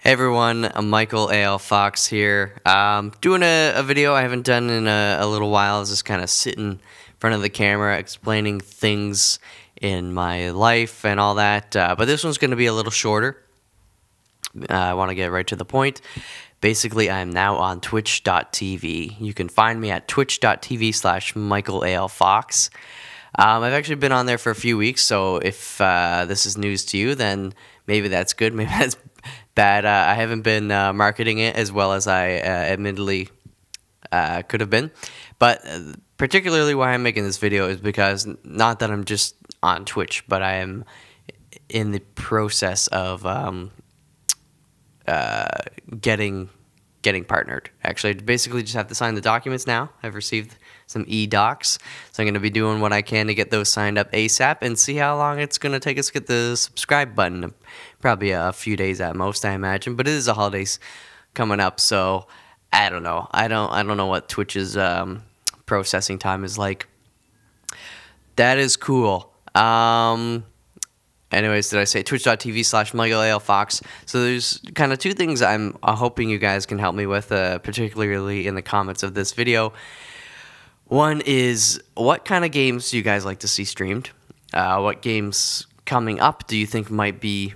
Hey everyone, I'm michaelalfox here. Doing a video I haven't done in a little while. Is just kind of sitting in front of the camera explaining things in my life and all that. But this one's going to be a little shorter. I want to get right to the point. Basically, I'm now on twitch.tv. You can find me at twitch.tv/michaelalfox. I've actually been on there for a few weeks, so if this is news to you, then maybe that's good, maybe that's bad. I haven't been marketing it as well as I admittedly could have been. But particularly why I'm making this video is because not that I'm just on Twitch, but I am in the process of getting partnered. Actually, I basically just have to sign the documents now. I've received some e-docs, so I'm going to be doing what I can to get those signed up ASAP and see how long it's going to take us to get the subscribe button. Probably a few days at most, I imagine, but it is the holidays coming up, so I don't know. I don't know what Twitch's processing time is like. That is cool. Anyways, did I say twitch.tv/michaelalfox? So there's kind of two things I'm hoping you guys can help me with, particularly in the comments of this video. One is, what kind of games do you guys like to see streamed? What games coming up do you think might be,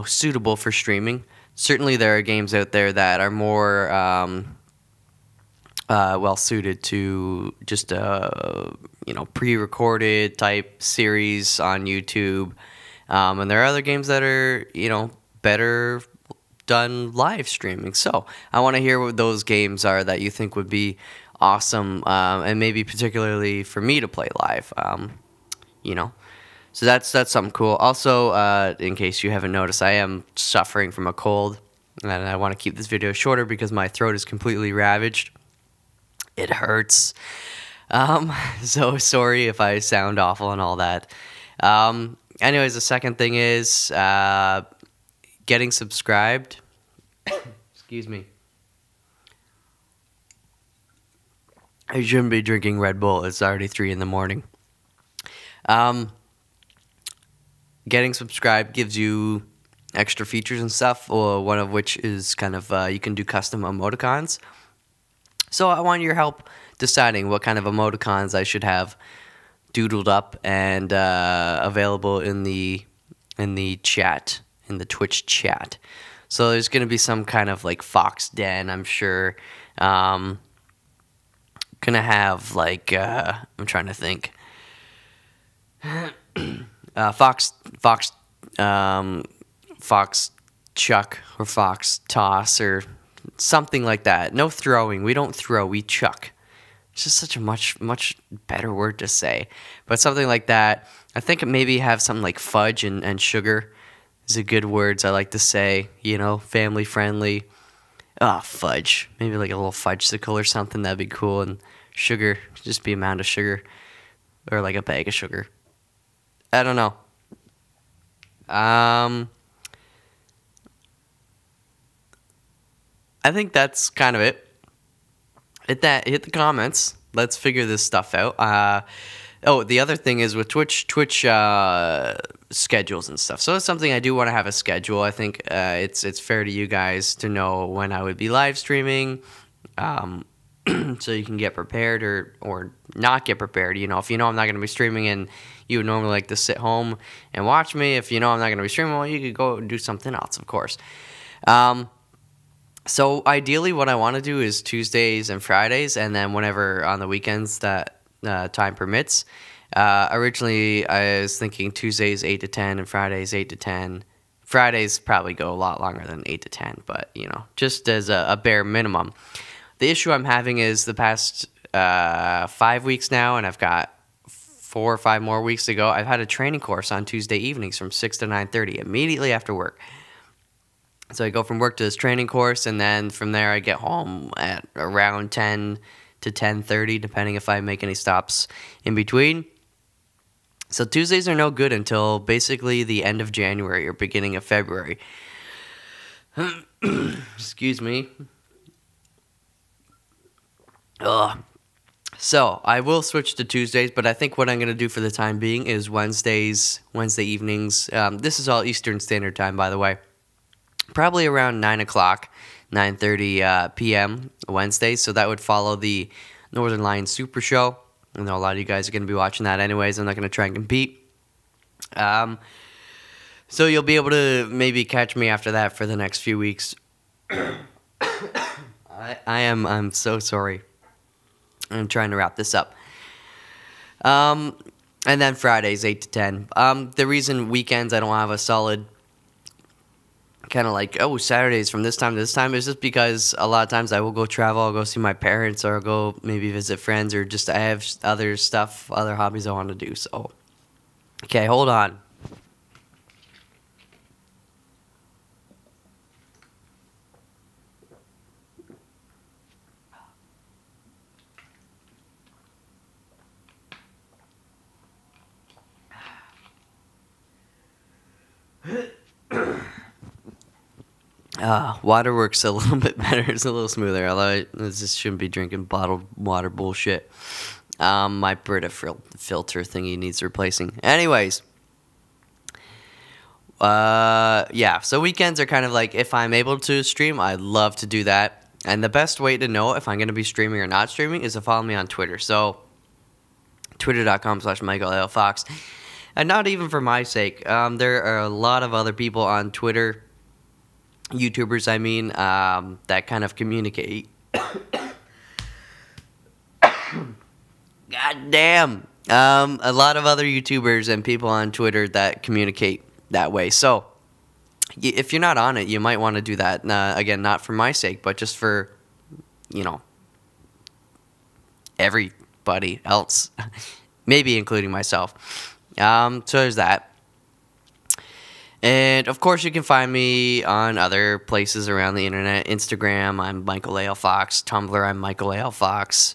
suitable for streaming? Certainly there are games out there that are more well suited to just pre-recorded type series on YouTube. And there are other games that are, better done live streaming. So I want to hear what those games are that you think would be awesome, and maybe particularly for me to play live. So that's something cool. Also, in case you haven't noticed, I am suffering from a cold, and I want to keep this video shorter because my throat is completely ravaged. It hurts. So sorry if I sound awful and all that. Anyways, the second thing is getting subscribed. Excuse me. I shouldn't be drinking Red Bull. It's already 3 in the morning. Getting subscribed gives you extra features and stuff, or one of which is kind of you can do custom emoticons. So I want your help deciding what kind of emoticons I should have doodled up and available in the chat, in the Twitch chat. So there's going to be some kind of like Fox Den, I'm sure. Gonna have like I'm trying to think. Fox chuck or fox toss or something like that. No throwing. We don't throw. We chuck. It's just such a much better word to say. But something like that. I think maybe have something like fudge and sugar is a good words I like to say. Family friendly. Fudge. Maybe like a little fudgesicle or something. That'd be cool. And sugar. Just be amount of sugar. Or like a bag of sugar. I don't know. I think that's kind of it. Hit the comments. Let's figure this stuff out. The other thing is with Twitch schedules and stuff. So it's something I do want to have a schedule. I think it's fair to you guys to know when I would be live streaming, so you can get prepared or not get prepared. If I'm not going to be streaming and you would normally like to sit home and watch me, if I'm not going to be streaming, well, you could go and do something else, of course. So ideally what I want to do is Tuesdays and Fridays, and then whenever on the weekends that time permits. Originally I was thinking Tuesdays 8 to 10 and Fridays 8 to 10. Fridays probably go a lot longer than 8 to 10, but just as a bare minimum. The issue I'm having is the past 5 weeks now, and I've got 4 or 5 more weeks to go. I've had a training course on Tuesday evenings from 6 to 9:30 immediately after work. So I go from work to this training course, and then from there I get home at around 10 to 10:30, depending if I make any stops in between. So Tuesdays are no good until basically the end of January or beginning of February. Excuse me. So I will switch to Tuesdays, but I think what I'm going to do for the time being is Wednesday evenings. This is all Eastern Standard Time, by the way. probably around 9 o'clock, 9:30 p.m. Wednesday. So that would follow the Northern Lions Super Show. I know a lot of you guys are going to be watching that anyways. I'm not going to try and compete. So you'll be able to maybe catch me after that for the next few weeks. I'm so sorry. I'm trying to wrap this up. And then Fridays, 8 to 10. The reason weekends I don't have a solid kind of like, oh, Saturdays from this time to this time is just because a lot of times I will go travel, I'll go see my parents, or I'll go maybe visit friends, or just I have other stuff, other hobbies I want to do. So, okay, hold on. Water works a little bit better. It's a little smoother. Although I just shouldn't be drinking bottled water bullshit. My Brita filter thingy needs replacing. Anyways, yeah. So weekends are kind of like, if I'm able to stream, I'd love to do that. And the best way to know if I'm going to be streaming or not streaming is to follow me on Twitter. So twitter.com/michaelalfox. And not even for my sake. There are a lot of other people on Twitter, YouTubers, I mean, that kind of communicate. God damn. A lot of other YouTubers and people on Twitter that communicate that way. So, if you're not on it, you might want to do that. Again, not for my sake, but just for, everybody else. Maybe including myself. So there's that. And, of course, you can find me on other places around the internet. Instagram, I'm michaelalfox. Tumblr, I'm michaelalfox.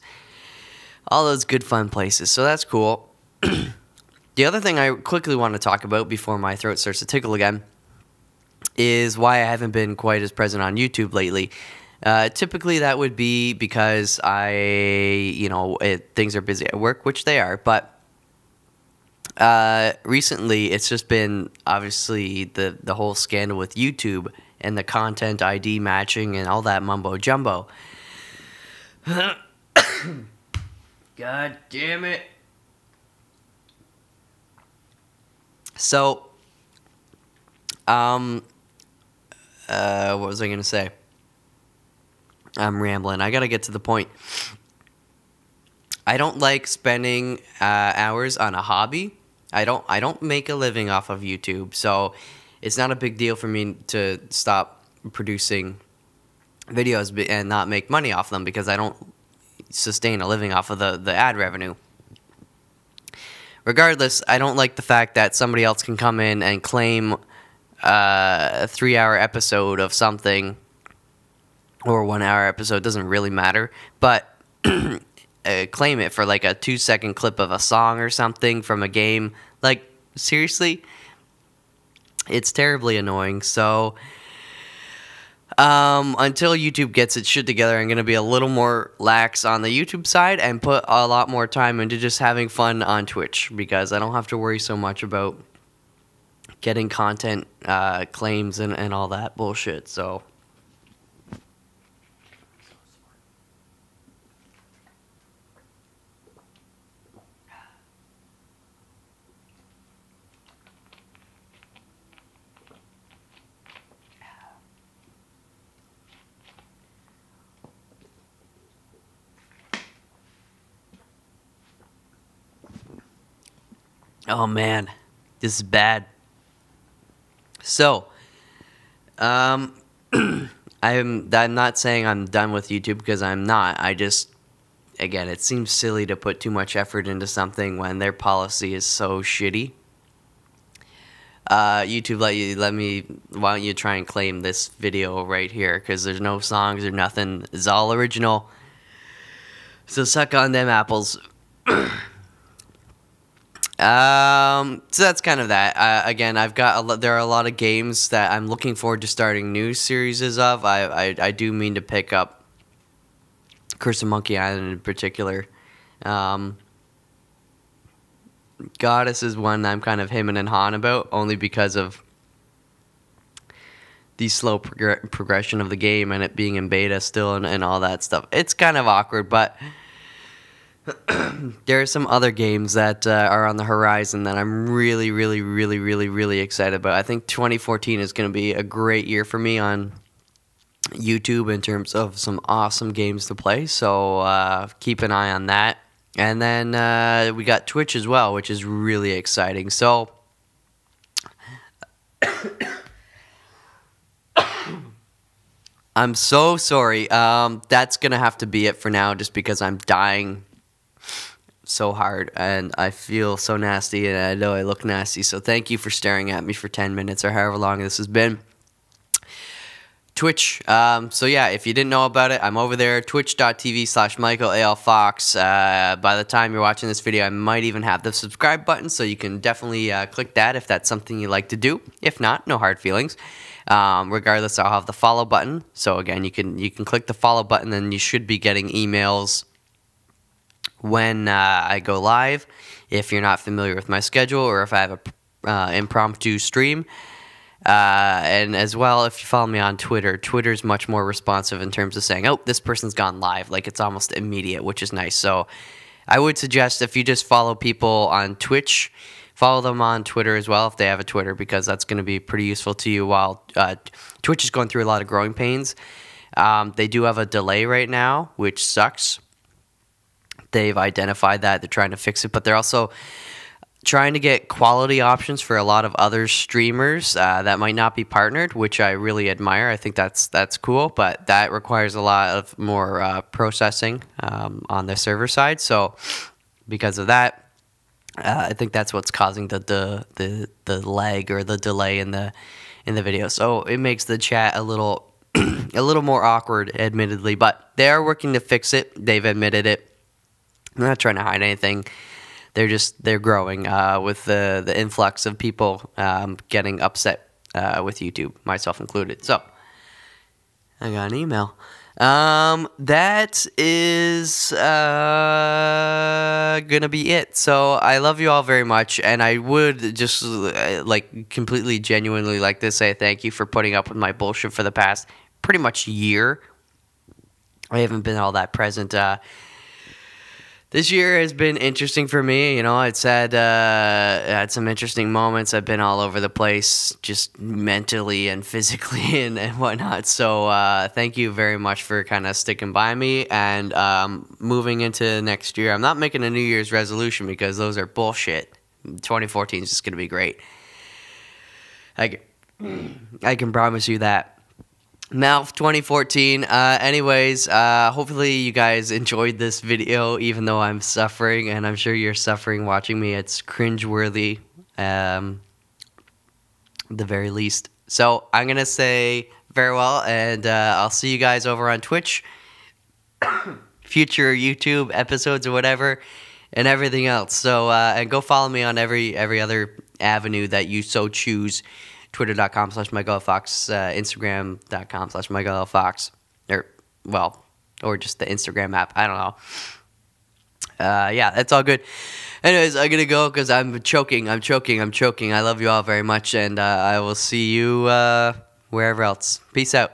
All those good, fun places. So that's cool. The other thing I quickly want to talk about before my throat starts to tickle again is why I haven't been quite as present on YouTube lately. Typically, that would be because things are busy at work, which they are, but recently, it's just been, obviously, the whole scandal with YouTube and the content ID matching and all that mumbo-jumbo. God damn it. So, what was I going to say? I'm rambling. I got to get to the point. I don't like spending hours on a hobby. I don't make a living off of YouTube, so it's not a big deal for me to stop producing videos and not make money off them because I don't sustain a living off of the ad revenue. Regardless, I don't like the fact that somebody else can come in and claim a 3-hour episode of something or a 1-hour episode, doesn't really matter, but claim it for like a 2-second clip of a song or something from a game. Like, seriously, it's terribly annoying. So until YouTube gets its shit together, I'm going to be a little more lax on the YouTube side and put a lot more time into just having fun on Twitch, because I don't have to worry so much about getting content claims and all that bullshit. So oh man, this is bad. So, I'm not saying I'm done with YouTube, because I'm not. I just, again, it seems silly to put too much effort into something when their policy is so shitty. YouTube why don't you try and claim this video right here, because there's no songs or nothing. It's all original. So suck on them apples. So that's kind of that. Again, there are a lot of games that I'm looking forward to starting new series of. I do mean to pick up Curse of Monkey Island in particular. Goddess is one I'm kind of hemming and hawing about, only because of the slow progression of the game and it being in beta still and all that stuff. It's kind of awkward, but there are some other games that are on the horizon that I'm really, really, really, really, really excited about. I think 2014 is going to be a great year for me on YouTube in terms of some awesome games to play, so keep an eye on that. And then we got Twitch as well, which is really exciting. So I'm so sorry. That's going to have to be it for now, just because I'm dying so hard and I feel so nasty and I know I look nasty. So thank you for staring at me for 10 minutes or however long this has been. Twitch. So yeah, if you didn't know about it, I'm over there, twitch.tv/michaelalfox. By the time you're watching this video, I might even have the subscribe button, so you can definitely click that if that's something you like to do. If not, no hard feelings. Regardless, I'll have the follow button. So again, you can click the follow button, and you should be getting emails when I go live. If you're not familiar with my schedule, or if I have a impromptu stream. And as well, if you follow me on Twitter, Twitter's much more responsive in terms of saying, oh, this person's gone live. Like, it's almost immediate, which is nice. So I would suggest if you just follow people on Twitch, follow them on Twitter as well if they have a Twitter, because that's going to be pretty useful to you while Twitch is going through a lot of growing pains. They do have a delay right now, which sucks. They've identified that. They're trying to fix it, but they're also trying to get quality options for a lot of other streamers that might not be partnered, which I really admire. I think that's cool, but that requires a lot of more processing on the server side. So because of that, I think that's what's causing the lag or the delay in the video. So it makes the chat a little a little more awkward, admittedly, but they are working to fix it. They've admitted it. I'm not trying to hide anything. They're growing with the influx of people getting upset with YouTube, myself included. So I got an email. That is gonna be it. So I love you all very much, and I would just like completely genuinely like to say thank you for putting up with my bullshit for the past pretty much year. I haven't been all that present. This year has been interesting for me. You know, it's had some interesting moments. I've been all over the place, just mentally and physically and whatnot. So thank you very much for kind of sticking by me. And moving into next year, I'm not making a New Year's resolution because those are bullshit. 2014 is just going to be great. I can promise you that. Now, 2014. Anyways, hopefully you guys enjoyed this video, even though I'm suffering, and I'm sure you're suffering watching me. It's cringeworthy, the very least. So I'm gonna say farewell, and I'll see you guys over on Twitch, future YouTube episodes or whatever, and everything else. So and go follow me on every other avenue that you so choose. Twitter.com/michaelalfox, Instagram.com/michaelalfox, or just the Instagram app. I don't know. Yeah, that's all good. Anyways, I'm gonna go because I'm choking. I love you all very much, and I will see you wherever else. Peace out.